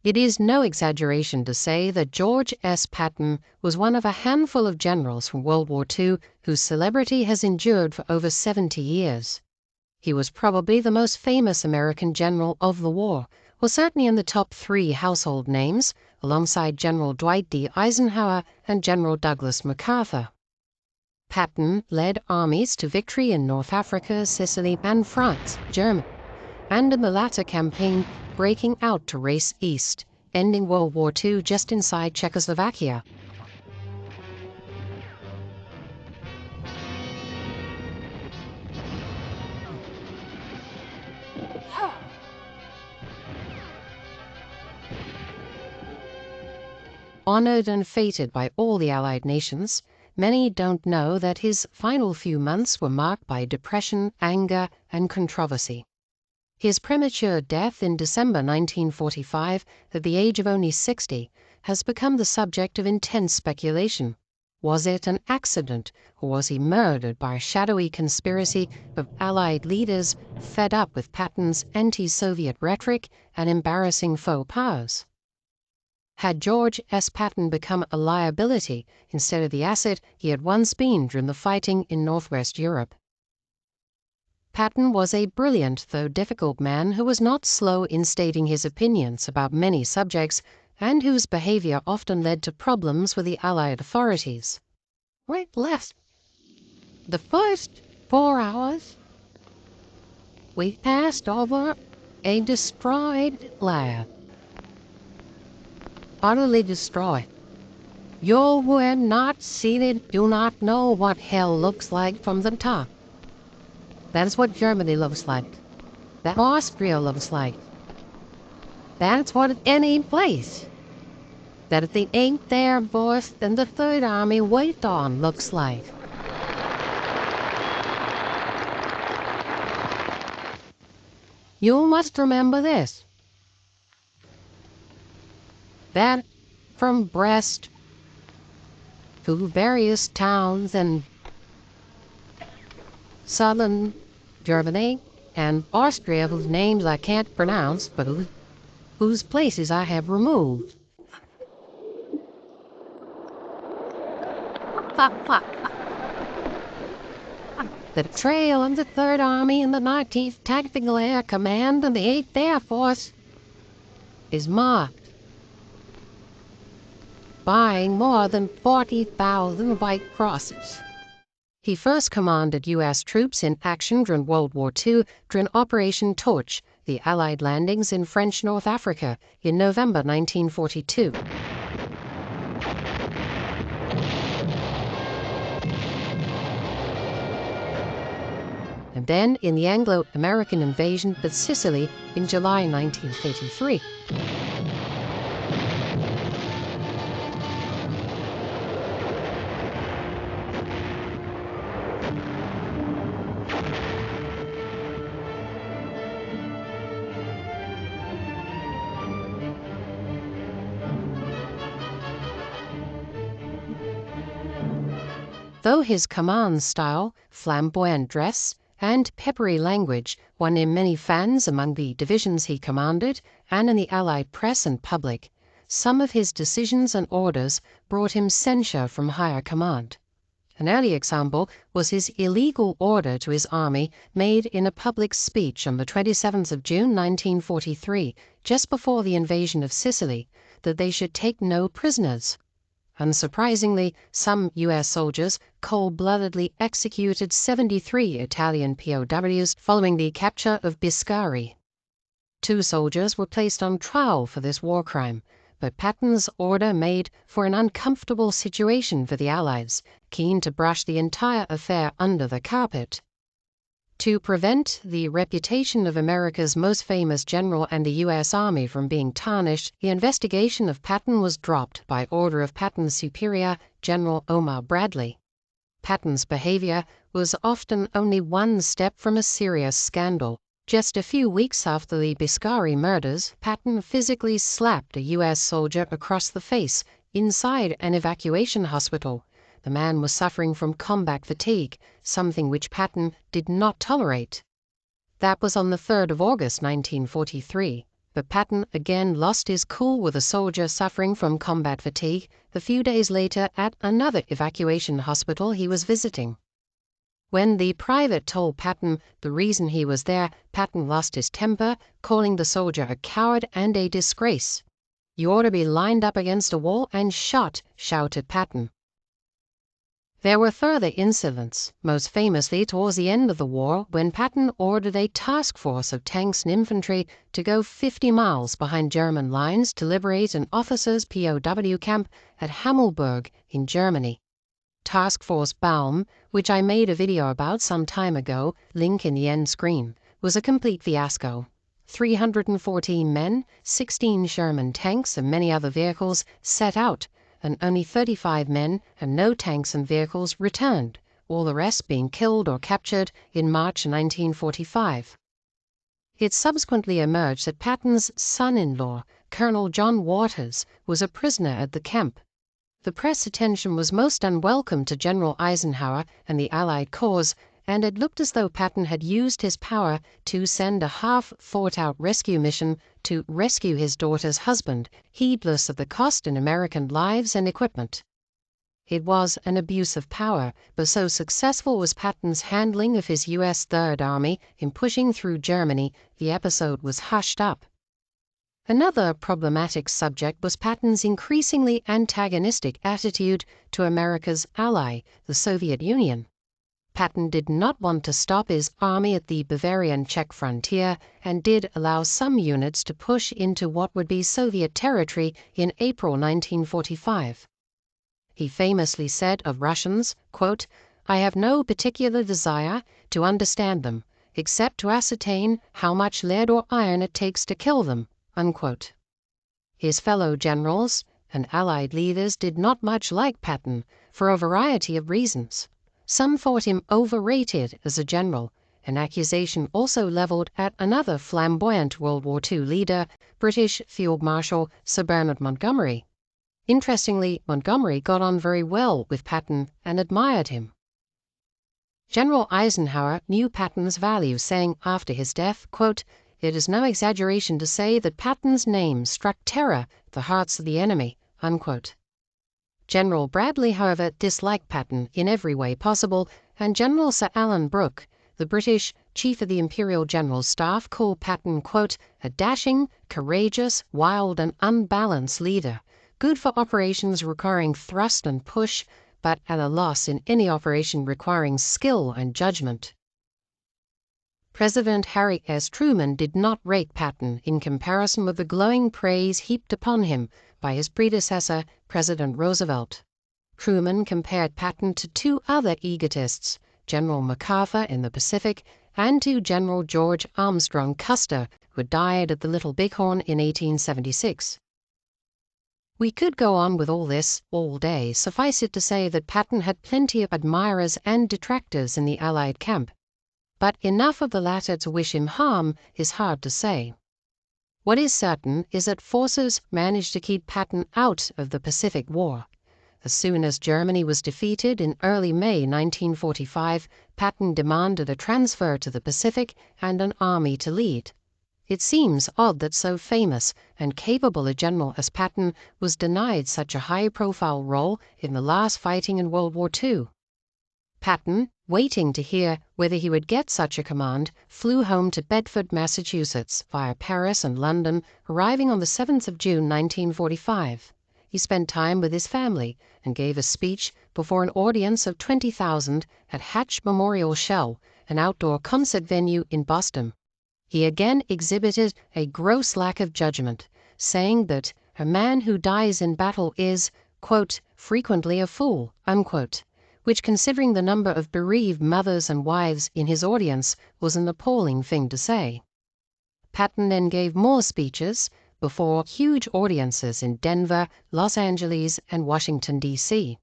It is no exaggeration to say that George S. Patton was one of a handful of generals from World War II whose celebrity has endured for over 70 years. He was probably the most famous American general of the war, or certainly in the top 3 household names, alongside General Dwight D. Eisenhower and General Douglas MacArthur. Patton led armies to victory in North Africa, Sicily, and France, Germany, and in the latter campaign, breaking out to race east, ending World War II just inside Czechoslovakia. Honored and feted by all the Allied nations, many don't know that his final few months were marked by depression, anger, and controversy. His premature death in December 1945, at the age of only 60, has become the subject of intense speculation. Was it an accident, or was he murdered by a shadowy conspiracy of Allied leaders fed up with Patton's anti-Soviet rhetoric and embarrassing faux pas? Had George S. Patton become a liability instead of the asset he had once been during the fighting in Northwest Europe? Patton was a brilliant though difficult man who was not slow in stating his opinions about many subjects and whose behavior often led to problems with the Allied authorities. Right, left. The first 4 hours, we passed over a destroyed lab. Utterly destroyed. You who have not seen it do not know what hell looks like from the top. That's what Germany looks like. That Austria looks like. That's what any place that the 8th Air Force and the 3rd Army wait on looks like. You must remember this. That from Brest to various towns in southern Germany and Austria, whose names I can't pronounce, but whose places I have removed. The trail of the 3rd Army and the 19th Tactical Air Command and the 8th Air Force is marked by more than 40,000 white crosses. He first commanded U.S. troops in action during World War II during Operation Torch, the Allied landings in French North Africa in November 1942. And then in the Anglo-American invasion of Sicily in July 1933. Though his command style, flamboyant dress, and peppery language won him many fans among the divisions he commanded and in the Allied press and public, some of his decisions and orders brought him censure from higher command. An early example was his illegal order to his army made in a public speech on the 27th of June 1943, just before the invasion of Sicily, that they should take no prisoners. Unsurprisingly, some U.S. soldiers cold-bloodedly executed 73 Italian POWs following the capture of Biscari. 2 soldiers were placed on trial for this war crime, but Patton's order made for an uncomfortable situation for the Allies, keen to brush the entire affair under the carpet. To prevent the reputation of America's most famous general and the U.S. Army from being tarnished, the investigation of Patton was dropped by order of Patton's superior, General Omar Bradley. Patton's behavior was often only one step from a serious scandal. Just a few weeks after the Biscari murders, Patton physically slapped a U.S. soldier across the face inside an evacuation hospital. The man was suffering from combat fatigue, something which Patton did not tolerate. That was on the 3rd of August 1943. But Patton again lost his cool with a soldier suffering from combat fatigue a few days later at another evacuation hospital he was visiting. When the private told Patton the reason he was there, Patton lost his temper, calling the soldier a coward and a disgrace. "You ought to be lined up against a wall and shot," shouted Patton. There were further incidents, most famously towards the end of the war when Patton ordered a task force of tanks and infantry to go 50 miles behind German lines to liberate an officers' POW camp at Hammelburg in Germany. Task Force Baum, which I made a video about some time ago, link in the end screen, was a complete fiasco. 314 men, 16 Sherman tanks and many other vehicles set out, and only 35 men and no tanks and vehicles returned, all the rest being killed or captured in March 1945. It subsequently emerged that Patton's son-in-law, Colonel John Waters, was a prisoner at the camp. The press attention was most unwelcome to General Eisenhower and the Allied cause, and it looked as though Patton had used his power to send a half-thought-out rescue mission to rescue his daughter's husband, heedless of the cost in American lives and equipment. It was an abuse of power, but so successful was Patton's handling of his U.S. Third Army in pushing through Germany, the episode was hushed up. Another problematic subject was Patton's increasingly antagonistic attitude to America's ally, the Soviet Union. Patton did not want to stop his army at the Bavarian-Czech frontier and did allow some units to push into what would be Soviet territory in April 1945. He famously said of Russians, quote, "I have no particular desire to understand them, except to ascertain how much lead or iron it takes to kill them," unquote. His fellow generals and Allied leaders did not much like Patton for a variety of reasons. Some thought him overrated as a general, an accusation also leveled at another flamboyant World War II leader, British Field Marshal Sir Bernard Montgomery. Interestingly, Montgomery got on very well with Patton and admired him. General Eisenhower knew Patton's value, saying after his death, quote, "It is no exaggeration to say that Patton's name struck terror at the hearts of the enemy," unquote. General Bradley, however, disliked Patton in every way possible, and General Sir Alan Brooke, the British Chief of the Imperial General Staff, called Patton, quote, "a dashing, courageous, wild and unbalanced leader, good for operations requiring thrust and push, but at a loss in any operation requiring skill and judgment." President Harry S. Truman did not rate Patton in comparison with the glowing praise heaped upon him by his predecessor, President Roosevelt. Truman compared Patton to two other egotists, General MacArthur in the Pacific and to General George Armstrong Custer, who died at the Little Bighorn in 1876. We could go on with all this all day. Suffice it to say that Patton had plenty of admirers and detractors in the Allied camp. But enough of the latter to wish him harm is hard to say. What is certain is that forces managed to keep Patton out of the Pacific War. As soon as Germany was defeated in early May 1945, Patton demanded a transfer to the Pacific and an army to lead. It seems odd that so famous and capable a general as Patton was denied such a high-profile role in the last fighting in World War II. Patton, waiting to hear whether he would get such a command, flew home to Bedford, Massachusetts, via Paris and London, arriving on the 7th of June 1945. He spent time with his family and gave a speech before an audience of 20,000 at Hatch Memorial Shell, an outdoor concert venue in Boston. He again exhibited a gross lack of judgment, saying that a man who dies in battle is, quote, "frequently a fool," unquote, which, considering the number of bereaved mothers and wives in his audience, was an appalling thing to say. Patton then gave more speeches before huge audiences in Denver, Los Angeles, and Washington, D.C.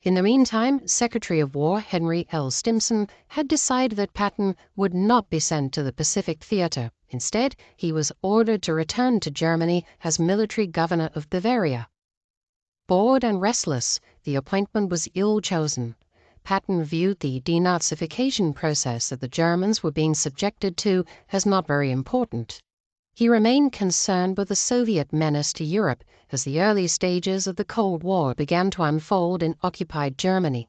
In the meantime, Secretary of War Henry L. Stimson had decided that Patton would not be sent to the Pacific Theater. Instead, he was ordered to return to Germany as military governor of Bavaria. Bored and restless, the appointment was ill-chosen. Patton viewed the denazification process that the Germans were being subjected to as not very important. He remained concerned with the Soviet menace to Europe as the early stages of the Cold War began to unfold in occupied Germany.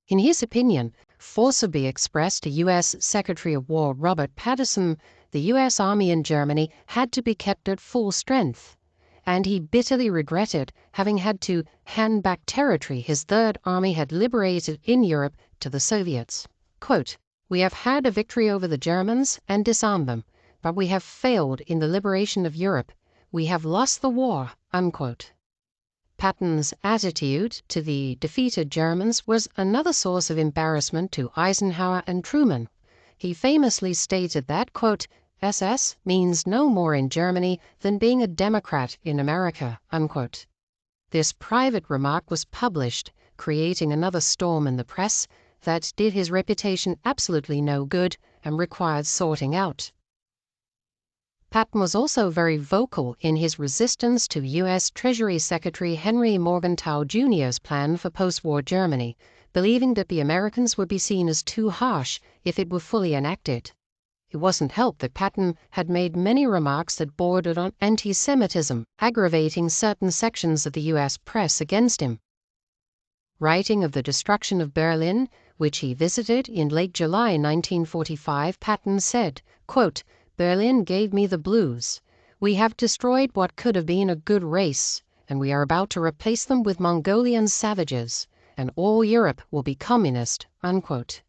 In his opinion, forcibly expressed to U.S. Secretary of War Robert Patterson, the U.S. Army in Germany had to be kept at full strength, and he bitterly regretted having had to hand back territory his Third Army had liberated in Europe to the Soviets. Quote, "We have had a victory over the Germans and disarmed them, but we have failed in the liberation of Europe. We have lost the war." Unquote. Patton's attitude to the defeated Germans was another source of embarrassment to Eisenhower and Truman. He famously stated that, quote, "SS means no more in Germany than being a Democrat in America." Unquote. This private remark was published, creating another storm in the press that did his reputation absolutely no good and required sorting out. Patton was also very vocal in his resistance to U.S. Treasury Secretary Henry Morgenthau Jr.'s plan for post-war Germany, believing that the Americans would be seen as too harsh if it were fully enacted. It wasn't helped that Patton had made many remarks that bordered on anti-Semitism, aggravating certain sections of the U.S. press against him. Writing of the destruction of Berlin, which he visited in late July 1945, Patton said, quote, "Berlin gave me the blues. We have destroyed what could have been a good race, and we are about to replace them with Mongolian savages, and all Europe will be communist." Unquote.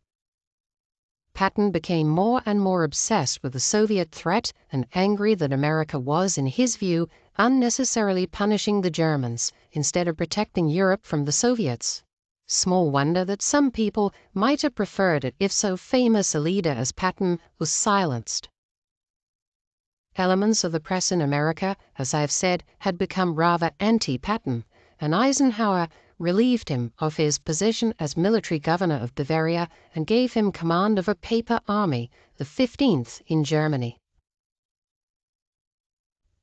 Patton became more and more obsessed with the Soviet threat and angry that America was, in his view, unnecessarily punishing the Germans instead of protecting Europe from the Soviets. Small wonder that some people might have preferred it if so famous a leader as Patton was silenced. Elements of the press in America, as I have said, had become rather anti-Patton, and Eisenhower relieved him of his position as military governor of Bavaria and gave him command of a paper army, the 15th in Germany.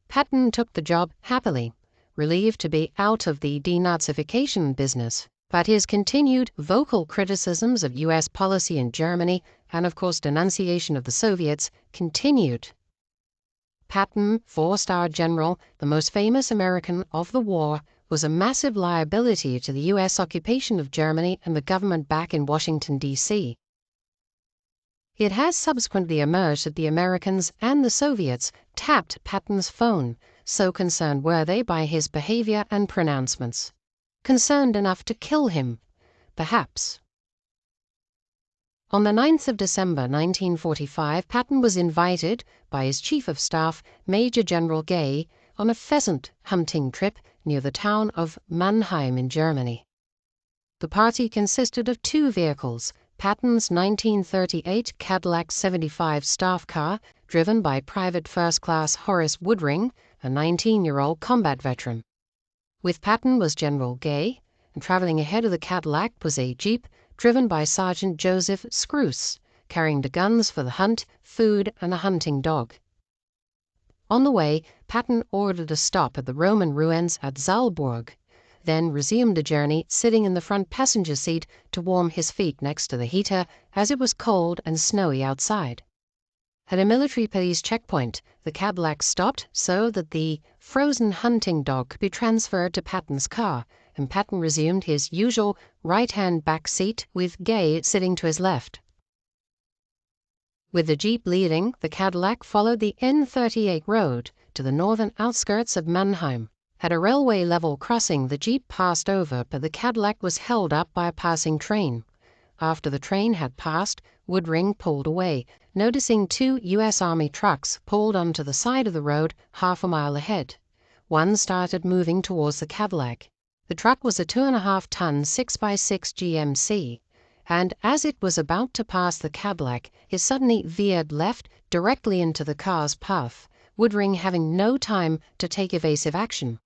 Patton took the job happily, relieved to be out of the denazification business, but his continued vocal criticisms of U.S. policy in Germany and, of course, denunciation of the Soviets continued. Patton, four-star general, the most famous American of the war, was a massive liability to the U.S. occupation of Germany and the government back in Washington, D.C. It has subsequently emerged that the Americans and the Soviets tapped Patton's phone, so concerned were they by his behavior and pronouncements. Concerned enough to kill him, perhaps. On the 9th of December 1945, Patton was invited by his Chief of Staff, Major General Gay, on a pheasant hunting trip near the town of Mannheim in Germany. The party consisted of two vehicles, Patton's 1938 Cadillac 75 staff car, driven by Private First Class Horace Woodring, a 19-year-old combat veteran. With Patton was General Gay, and traveling ahead of the Cadillac was a Jeep driven by Sergeant Joseph Scroose, carrying the guns for the hunt, food, and a hunting dog. On the way, Patton ordered a stop at the Roman ruins at Saalburg, then resumed the journey sitting in the front passenger seat to warm his feet next to the heater as it was cold and snowy outside. At a military police checkpoint, the Cadillac stopped so that the frozen hunting dog could be transferred to Patton's car, and Patton resumed his usual right-hand back seat with Gay sitting to his left. With the Jeep leading, the Cadillac followed the N38 road to the northern outskirts of Mannheim. At a railway-level crossing, the Jeep passed over, but the Cadillac was held up by a passing train. After the train had passed, Woodring pulled away, noticing two U.S. Army trucks pulled onto the side of the road half a mile ahead. One started moving towards the Cadillac. The truck was a 2.5-ton 6x6 GMC, and as it was about to pass the Cadillac, it suddenly veered left directly into the car's path, Woodring having no time to take evasive action.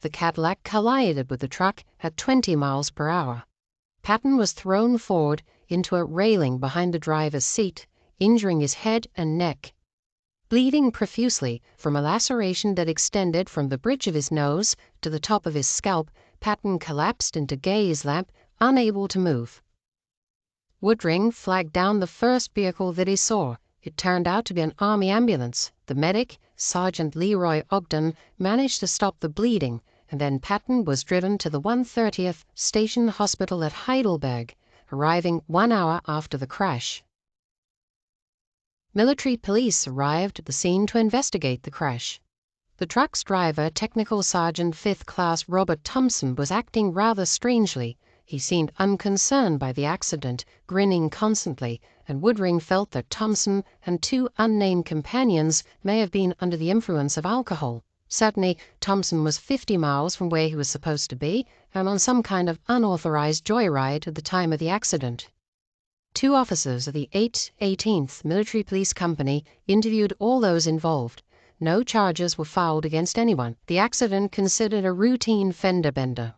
The Cadillac collided with the truck at 20 miles per hour. Patton was thrown forward into a railing behind the driver's seat, injuring his head and neck. Bleeding profusely from a laceration that extended from the bridge of his nose to the top of his scalp, Patton collapsed into Gay's lap, unable to move. Woodring flagged down the first vehicle that he saw. It turned out to be an army ambulance. The medic, Sergeant Leroy Ogden, managed to stop the bleeding, and then Patton was driven to the 130th Station Hospital at Heidelberg, arriving 1 hour after the crash. Military police arrived at the scene to investigate the crash. The truck's driver, Technical Sergeant 5th Class Robert Thompson, was acting rather strangely. He seemed unconcerned by the accident, grinning constantly, and Woodring felt that Thompson and 2 unnamed companions may have been under the influence of alcohol. Certainly, Thompson was 50 miles from where he was supposed to be and on some kind of unauthorized joyride at the time of the accident. 2 officers of the 818th Military Police Company interviewed all those involved. No charges were filed against anyone. The accident considered a routine fender bender.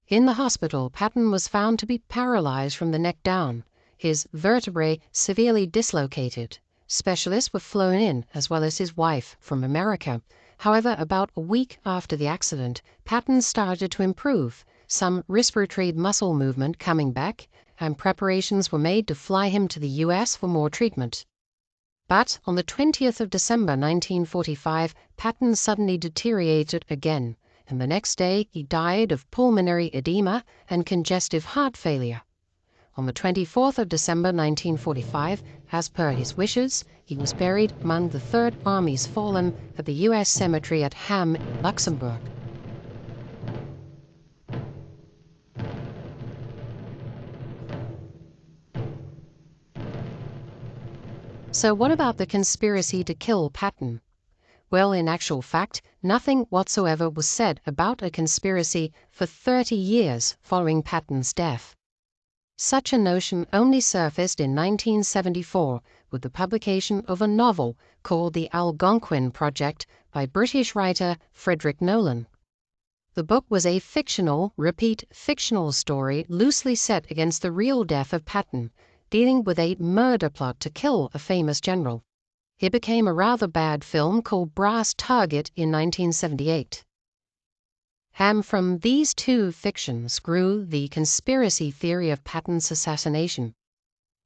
In the hospital, Patton was found to be paralyzed from the neck down, his vertebrae severely dislocated. Specialists were flown in, as well as his wife, from America. However, about a week after the accident, Patton started to improve, some respiratory muscle movement coming back, and preparations were made to fly him to the U.S. for more treatment. But on the 20th of December 1945, Patton suddenly deteriorated again, and the next day he died of pulmonary edema and congestive heart failure. On the 24th of December 1945, as per his wishes, he was buried among the Third Army's fallen at the U.S. Cemetery at Ham, Luxembourg. So what about the conspiracy to kill Patton? Well, in actual fact, nothing whatsoever was said about a conspiracy for 30 years following Patton's death. Such a notion only surfaced in 1974 with the publication of a novel called The Algonquin Project by British writer Frederick Nolan. The book was a fictional story loosely set against the real death of Patton, dealing with a murder plot to kill a famous general. It became a rather bad film called Brass Target in 1978. And from these 2 fictions grew the conspiracy theory of Patton's assassination.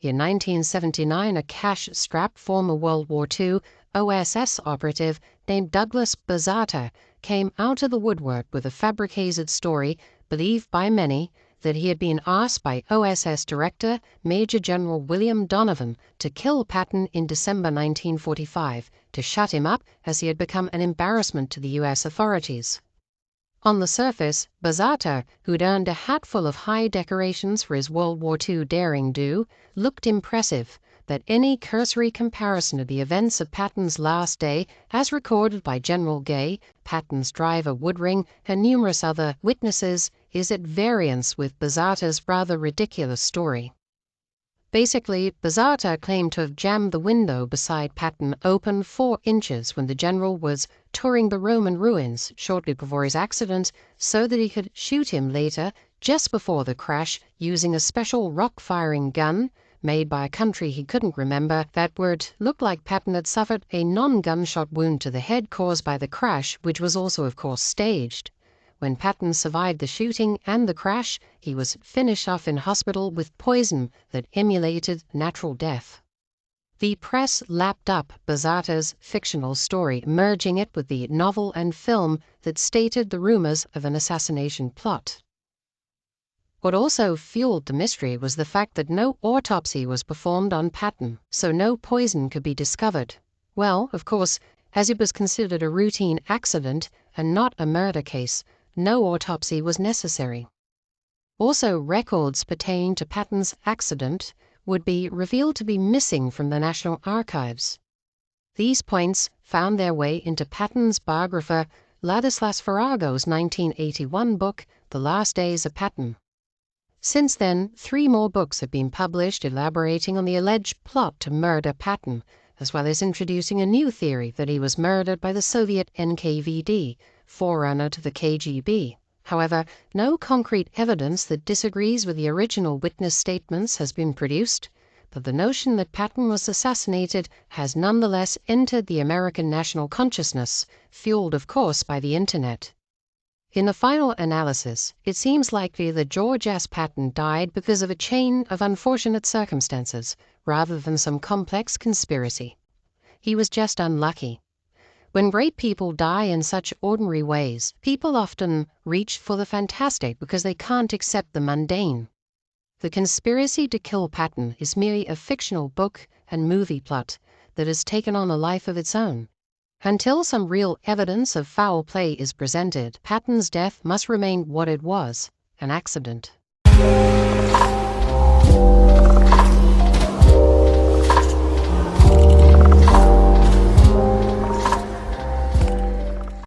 In 1979, a cash-strapped former World War II OSS operative named Douglas Bazata came out of the woodwork with a fabricated story, believed by many, that he had been asked by OSS Director Major General William Donovan to kill Patton in December 1945, to shut him up as he had become an embarrassment to the U.S. authorities. On the surface, Bazata, who'd earned a hatful of high decorations for his World War II daring do, looked impressive, but any cursory comparison of the events of Patton's last day, as recorded by General Gay, Patton's driver Woodring, and numerous other witnesses, is at variance with Bazata's rather ridiculous story. Basically, Bazata claimed to have jammed the window beside Patton open 4 inches when the general was touring the Roman ruins shortly before his accident, so that he could shoot him later, just before the crash, using a special rock-firing gun made by a country he couldn't remember that would look like Patton had suffered a non-gunshot wound to the head caused by the crash, which was also, of course, staged. When Patton survived the shooting and the crash, he was finished off in hospital with poison that emulated natural death. The press lapped up Bazata's fictional story, merging it with the novel and film that stated the rumors of an assassination plot. What also fueled the mystery was the fact that no autopsy was performed on Patton, so no poison could be discovered. Well, of course, as it was considered a routine accident and not a murder case, no autopsy was necessary. Also, records pertaining to Patton's accident would be revealed to be missing from the National Archives. These points found their way into Patton's biographer Ladislas Farrago's 1981 book, The Last Days of Patton. Since then, 3 more books have been published elaborating on the alleged plot to murder Patton, as well as introducing a new theory that he was murdered by the Soviet NKVD, forerunner to the KGB. However, no concrete evidence that disagrees with the original witness statements has been produced, but the notion that Patton was assassinated has nonetheless entered the American national consciousness, fueled, of course, by the Internet. In the final analysis, it seems likely that George S. Patton died because of a chain of unfortunate circumstances, rather than some complex conspiracy. He was just unlucky. When great people die in such ordinary ways, people often reach for the fantastic because they can't accept the mundane. The Conspiracy to Kill Patton is merely a fictional book and movie plot that has taken on a life of its own. Until some real evidence of foul play is presented, Patton's death must remain what it was, an accident.